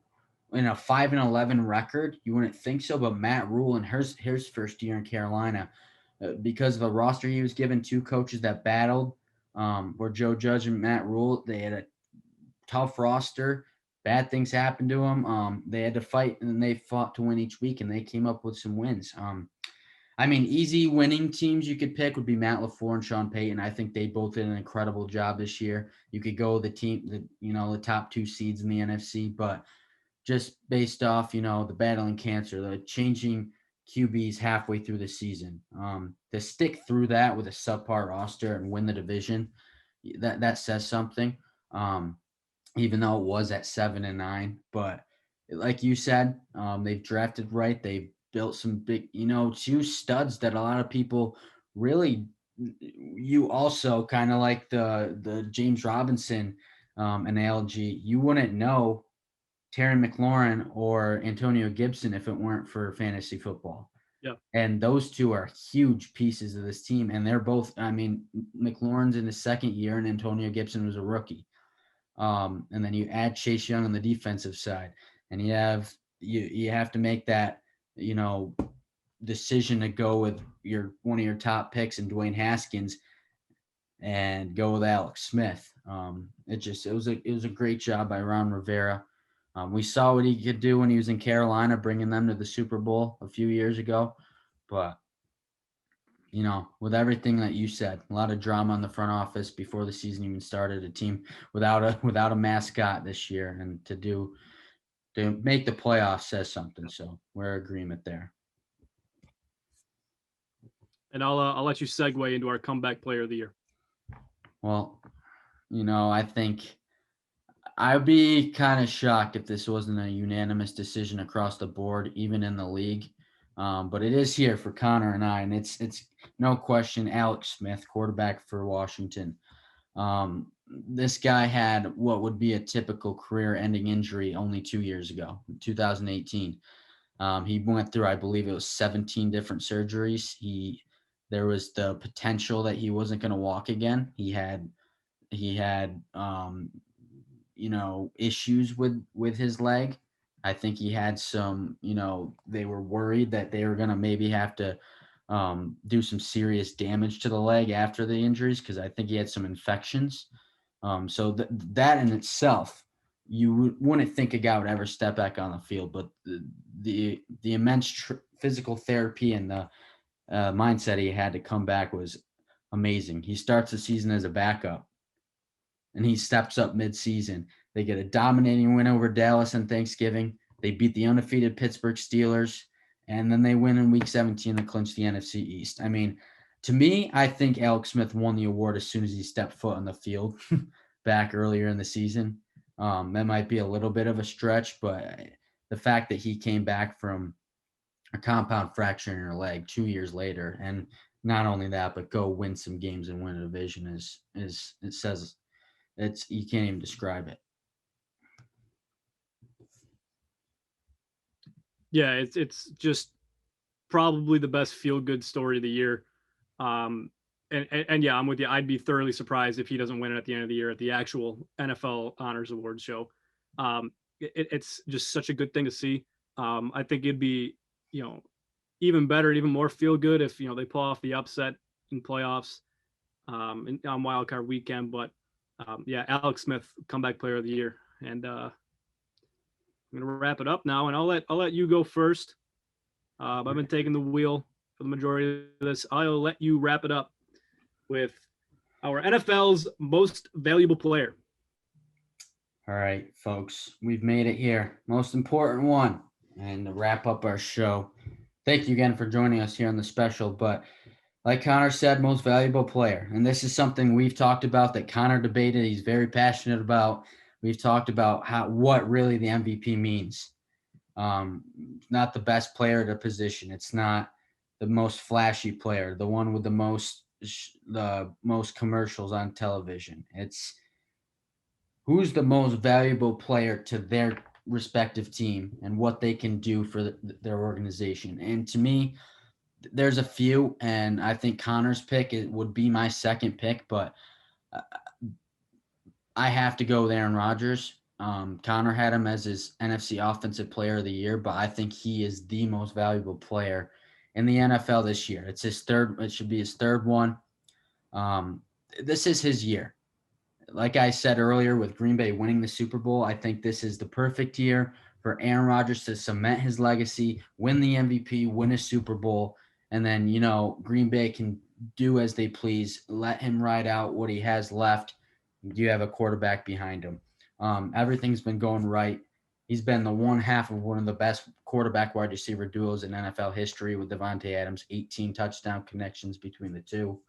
in a 5-11 record, you wouldn't think so, but Matt Rule in his first year in Carolina, because of the roster he was given, two coaches that battled, were Joe Judge and Matt Rule. They had a tough roster. Bad things happened to them. They had to fight, and they fought to win each week, and they came up with some wins. Easy winning teams you could pick would be Matt LaFleur and Sean Payton. I think they both did an incredible job this year. You could go the top two seeds in the NFC, but just based off, the battling cancer, the changing QBs halfway through the season, to stick through that with a subpar roster and win the division, that says something. Even though it was at 7-9, but like you said, they've drafted right. They've built some big, two studs that a lot of people really, you also kind of like the James Robinson analogy. You wouldn't know Terry McLaurin or Antonio Gibson if it weren't for fantasy football. Yeah. And those two are huge pieces of this team. And they're both, McLaurin's in his second year and Antonio Gibson was a rookie. And then you add Chase Young on the defensive side, and you have to make that, decision to go with one of your top picks in Dwayne Haskins and go with Alex Smith. It was a great job by Ron Rivera. We saw what he could do when he was in Carolina, bringing them to the Super Bowl a few years ago, but with everything that you said, a lot of drama in the front office before the season even started, a team without a mascot this year, and to make the playoffs says something. So we're in agreement there. And I'll let you segue into our comeback player of the year. Well, I think I'd be kind of shocked if this wasn't a unanimous decision across the board, even in the league. But it is here for Connor and I, and it's no question Alex Smith, quarterback for Washington. This guy had what would be a typical career-ending injury only 2 years ago, 2018. He went through, I believe it was 17 different surgeries. There was the potential that he wasn't going to walk again. He had issues with his leg. I think he had some, they were worried that they were going to maybe have to do some serious damage to the leg after the injuries, because I think he had some infections. So that in itself, you wouldn't think a guy would ever step back on the field, but the immense physical therapy and the mindset he had to come back was amazing. He starts the season as a backup, and he steps up mid-season. They get a dominating win over Dallas on Thanksgiving. They beat the undefeated Pittsburgh Steelers, and then they win in Week 17 to clinch the NFC East. To me, I think Alex Smith won the award as soon as he stepped foot on the field back earlier in the season. That might be a little bit of a stretch, but the fact that he came back from a compound fracture in her leg 2 years later and not only that, but go win some games and win a division is it says it's you can't even describe it. Yeah, it's just probably the best feel good story of the year. And yeah, I'm with you. I'd be thoroughly surprised if he doesn't win it at the end of the year at the actual NFL Honors Awards show. It's just such a good thing to see. I think it'd be, even better, even more feel good if, they pull off the upset in playoffs on wild card weekend. But yeah, Alex Smith, comeback player of the year. And I'm gonna wrap it up now, and I'll let you go first. I've been taking the wheel for the majority of this. I'll let you wrap it up with our NFL's most valuable player. All right, folks, we've made it here. Most important one, and to wrap up our show. Thank you again for joining us here on the special. But like Connor said, most valuable player. And this is something we've talked about that Connor debated. He's very passionate about. We've talked about what really the MVP means. Not the best player at a position. It's not the most flashy player, the one with the most commercials on television. It's who's the most valuable player to their respective team and what they can do for their organization. And to me, there's a few, and I think Connor's pick would be my second pick, but I have to go with Aaron Rodgers. Connor had him as his NFC Offensive Player of the Year, but I think he is the most valuable player in the NFL this year. It's his third. It should be his third one. This is his year. Like I said earlier, with Green Bay winning the Super Bowl, I think this is the perfect year for Aaron Rodgers to cement his legacy, win the MVP, win a Super Bowl, and then, Green Bay can do as they please, let him ride out what he has left. You have a quarterback behind him. Everything's been going right. He's been the one half of one of the best quarterback wide receiver duos in NFL history with Devontae Adams, 18 touchdown connections between the two.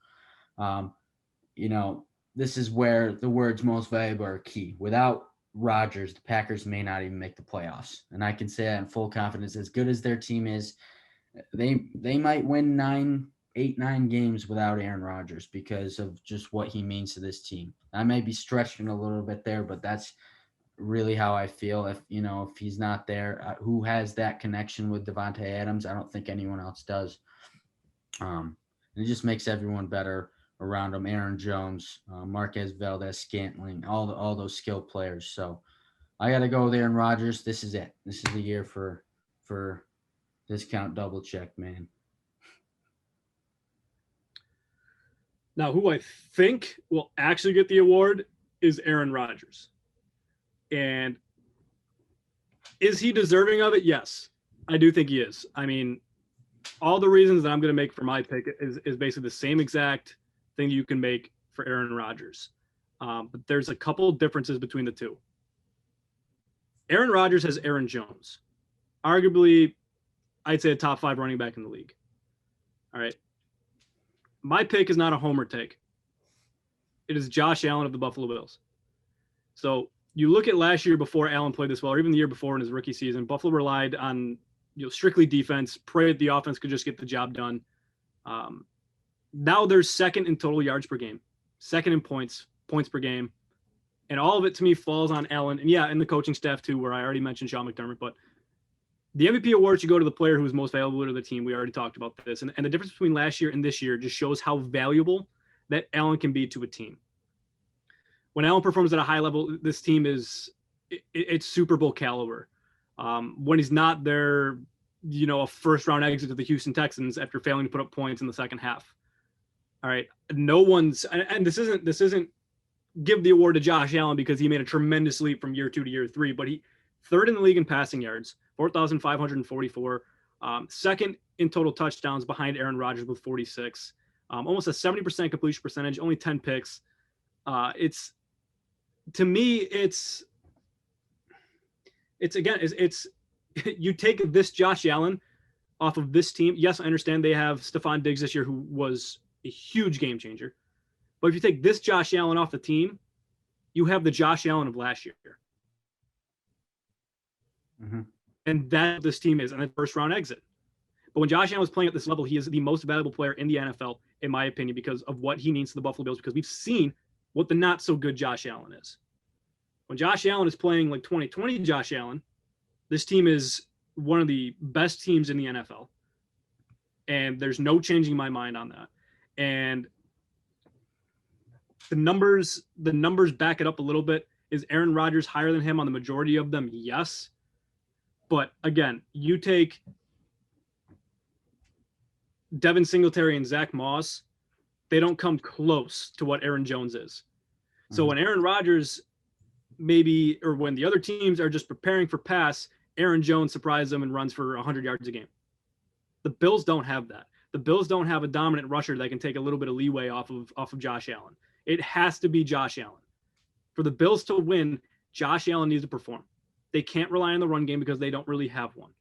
This is where the words most valuable are key. Without Rodgers, the Packers may not even make the playoffs. And I can say that in full confidence. As good as their team is, they might win 9 games without Aaron Rodgers because of just what he means to this team. I may be stretching a little bit there, but that's really how I feel. If he's not there, who has that connection with Devontae Adams? I don't think anyone else does. And it just makes everyone better around him. Aaron Jones, Marquez Valdez-Scantling, all those skilled players. So I got to go with Aaron Rodgers. This is it. This is the year for discount double check, man. Now, who I think will actually get the award is Aaron Rodgers. And is he deserving of it? Yes, I do think he is. I mean, all the reasons that I'm going to make for my pick is basically the same exact thing you can make for Aaron Rodgers. But there's a couple of differences between the two. Aaron Rodgers has Aaron Jones, arguably, I'd say a top 5 running back in the league. All right. My pick is not a homer take. It is Josh Allen of the Buffalo Bills. So you look at last year before Allen played this well, or even the year before in his rookie season, Buffalo relied on strictly defense, prayed the offense could just get the job done. Now they're second in total yards per game, second in points per game. And all of it to me falls on Allen. And yeah, and the coaching staff too, where I already mentioned Sean McDermott. But the MVP award should go to the player who is most valuable to the team. We already talked about this. And the difference between last year and this year just shows how valuable that Allen can be to a team. When Allen performs at a high level, this team it's Super Bowl caliber. When he's not there, a first-round exit to the Houston Texans after failing to put up points in the second half. All right, no one's, and this isn't give the award to Josh Allen because he made a tremendous leap from year 2 to year 3, but he third in the league in passing yards, 4,544, second in total touchdowns behind Aaron Rodgers with 46, almost a 70% completion percentage, only 10 picks. To me, it's you take this Josh Allen off of this team. Yes, I understand they have Stephon Diggs this year, who was a huge game changer. But if you take this Josh Allen off the team, you have the Josh Allen of last year. Mm-hmm. And that this team is, and a first round exit. But when Josh Allen is playing at this level, he is the most valuable player in the NFL, in my opinion, because of what he means to the Buffalo Bills, because we've seen what the not so good Josh Allen is. When Josh Allen is playing like 2020 Josh Allen, this team is one of the best teams in the NFL. And there's no changing my mind on that. And the numbers back it up a little bit. Is Aaron Rodgers higher than him on the majority of them? Yes. But again, you take Devin Singletary and Zach Moss, they don't come close to what Aaron Jones is. So when Aaron Rodgers when the other teams are just preparing for pass, Aaron Jones surprises them and runs for 100 yards a game. The Bills don't have that. The Bills don't have a dominant rusher that can take a little bit of leeway off of Josh Allen. It has to be Josh Allen. For the Bills to win, Josh Allen needs to perform. They can't rely on the run game because they don't really have one.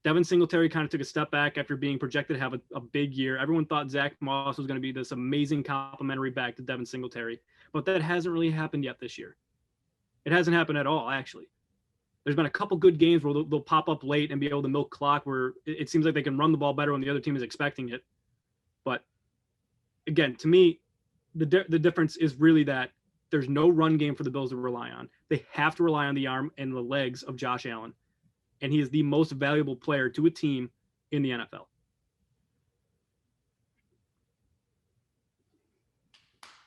Devin Singletary kind of took a step back after being projected to have a big year. Everyone thought Zach Moss was going to be this amazing complimentary back to Devin Singletary, but that hasn't really happened yet this year. It hasn't happened at all, actually. There's been a couple good games where they'll pop up late and be able to milk clock, where it seems like they can run the ball better when the other team is expecting it. But again, to me, the difference is really that there's no run game for the Bills to rely on. They have to rely on the arm and the legs of Josh Allen. And he is the most valuable player to a team in the NFL.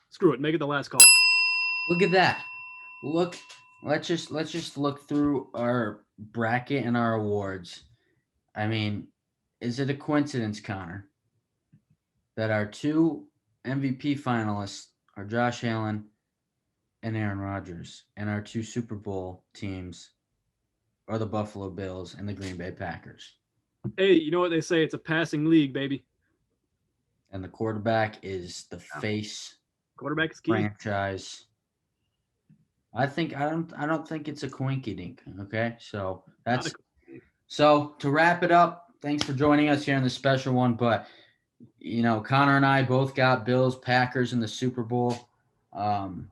Screw it. Make it the last call. Look at that. Let's just look through our bracket and our awards. I mean, is it a coincidence, Connor, that our two MVP finalists are Josh Allen and Aaron Rodgers, and our two Super Bowl teams are the Buffalo Bills and the Green Bay Packers? Hey, you know what they say? It's a passing league, baby. And the quarterback is the face. Quarterback is key. Franchise. I don't think it's a coinky dink. Okay, so to wrap it up. Thanks for joining us here in the special one. But Connor and I both got Bills, Packers in the Super Bowl, and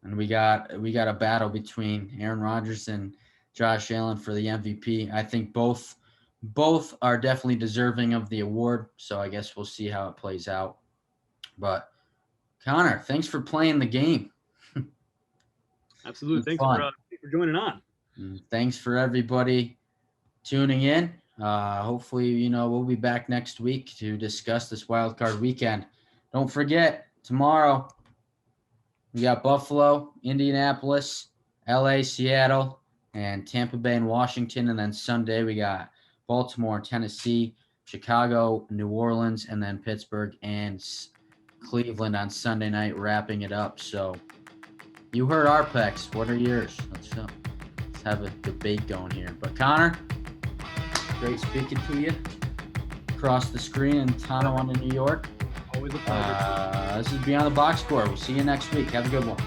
we got a battle between Aaron Rodgers and Josh Allen for the MVP. I think both are definitely deserving of the award. So I guess we'll see how it plays out. But Connor, thanks for playing the game. Absolutely. Thanks for joining on. Thanks for everybody tuning in. Hopefully, we'll be back next week to discuss this wild card weekend. Don't forget, tomorrow we got Buffalo, Indianapolis, LA, Seattle, and Tampa Bay and Washington. And then Sunday we got Baltimore, Tennessee, Chicago, New Orleans, and then Pittsburgh and Cleveland on Sunday night, wrapping it up. So you heard our picks. What are yours? Let's have a debate going here. But Connor, great speaking to you across the screen in Tonawanda, New York. Always a pleasure. This is Beyond the Box Score. We'll see you next week. Have a good one.